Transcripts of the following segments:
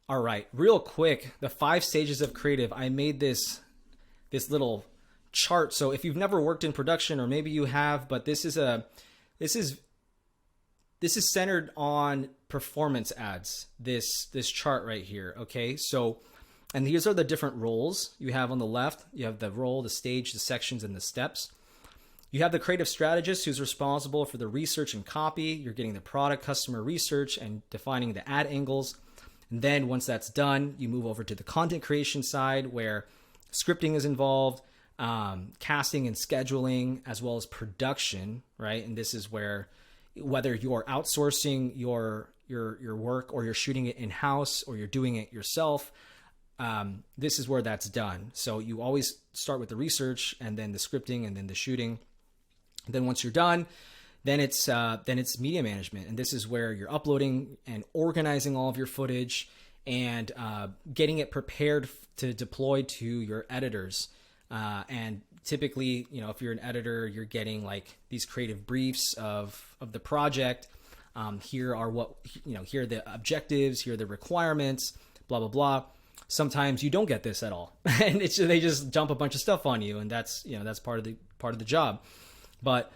All right, real quick, the 5 stages of creative. I made this little chart. So if you've never worked in production, or maybe you have, but this is this is centered on performance ads. This chart right here. Okay, so and these are the different roles you have on the left. You have the role, the stage, the sections, and the steps. You have the creative strategist who's responsible for the research and copy. You're getting the product customer research and defining the ad angles. And then once that's done, you move over to the content creation side where scripting is involved, casting and scheduling, as well as production, right? And this is where whether you're outsourcing your work or you're shooting it in-house or you're doing it yourself, this is where that's done. So you always start with the research and then the scripting and then the shooting. Then once you're done, then it's media management, and this is where you're uploading and organizing all of your footage and getting it prepared to deploy to your editors. And typically, if you're an editor, you're getting like these creative briefs of the project. Here are here are the objectives, here are the requirements, blah blah blah. Sometimes you don't get this at all, and they just dump a bunch of stuff on you, and that's part of the job. But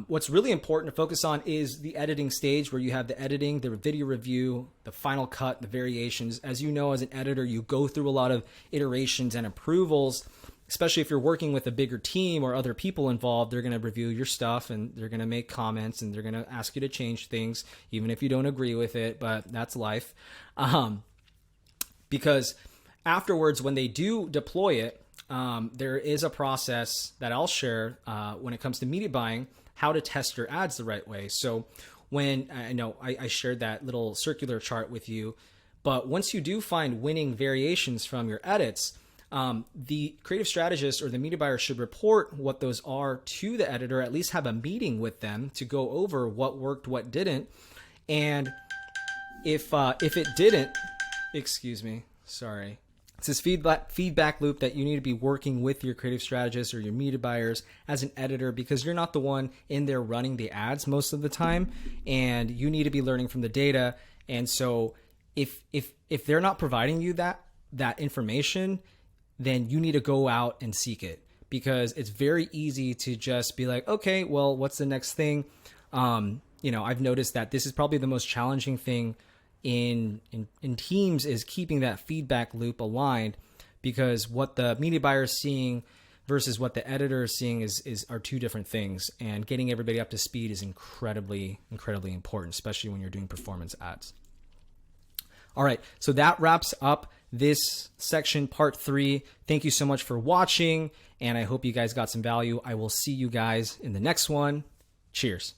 what's really important to focus on is the editing stage, where you have the editing, the video review, the final cut, the variations. As you know, as an editor, you go through a lot of iterations and approvals, especially if you're working with a bigger team or other people involved. They're going to review your stuff and they're going to make comments and they're going to ask you to change things, even if you don't agree with it, but that's life. Because afterwards, when they do deploy it, there is a process that I'll share when it comes to media buying, how to test your ads the right way. So when I know I shared that little circular chart with you, but once you do find winning variations from your edits, the creative strategist or the media buyer should report what those are to the editor, at least have a meeting with them to go over what worked, what didn't. And if it didn't, excuse me, sorry. It's this feedback loop that you need to be working with your creative strategist or your media buyers as an editor, because you're not the one in there running the ads most of the time, and you need to be learning from the data. And so if they're not providing you that information, then you need to go out and seek it, because it's very easy to just be like, okay, well, what's the next thing? I've noticed that this is probably the most challenging thing in teams, is keeping that feedback loop aligned, because what the media buyer is seeing versus what the editor is seeing are two different things, and getting everybody up to speed is incredibly important, especially when you're doing performance ads. All right, so that wraps up this section, part 3. Thank you so much for watching, and I hope you guys got some value. I will see you guys in the next one. Cheers.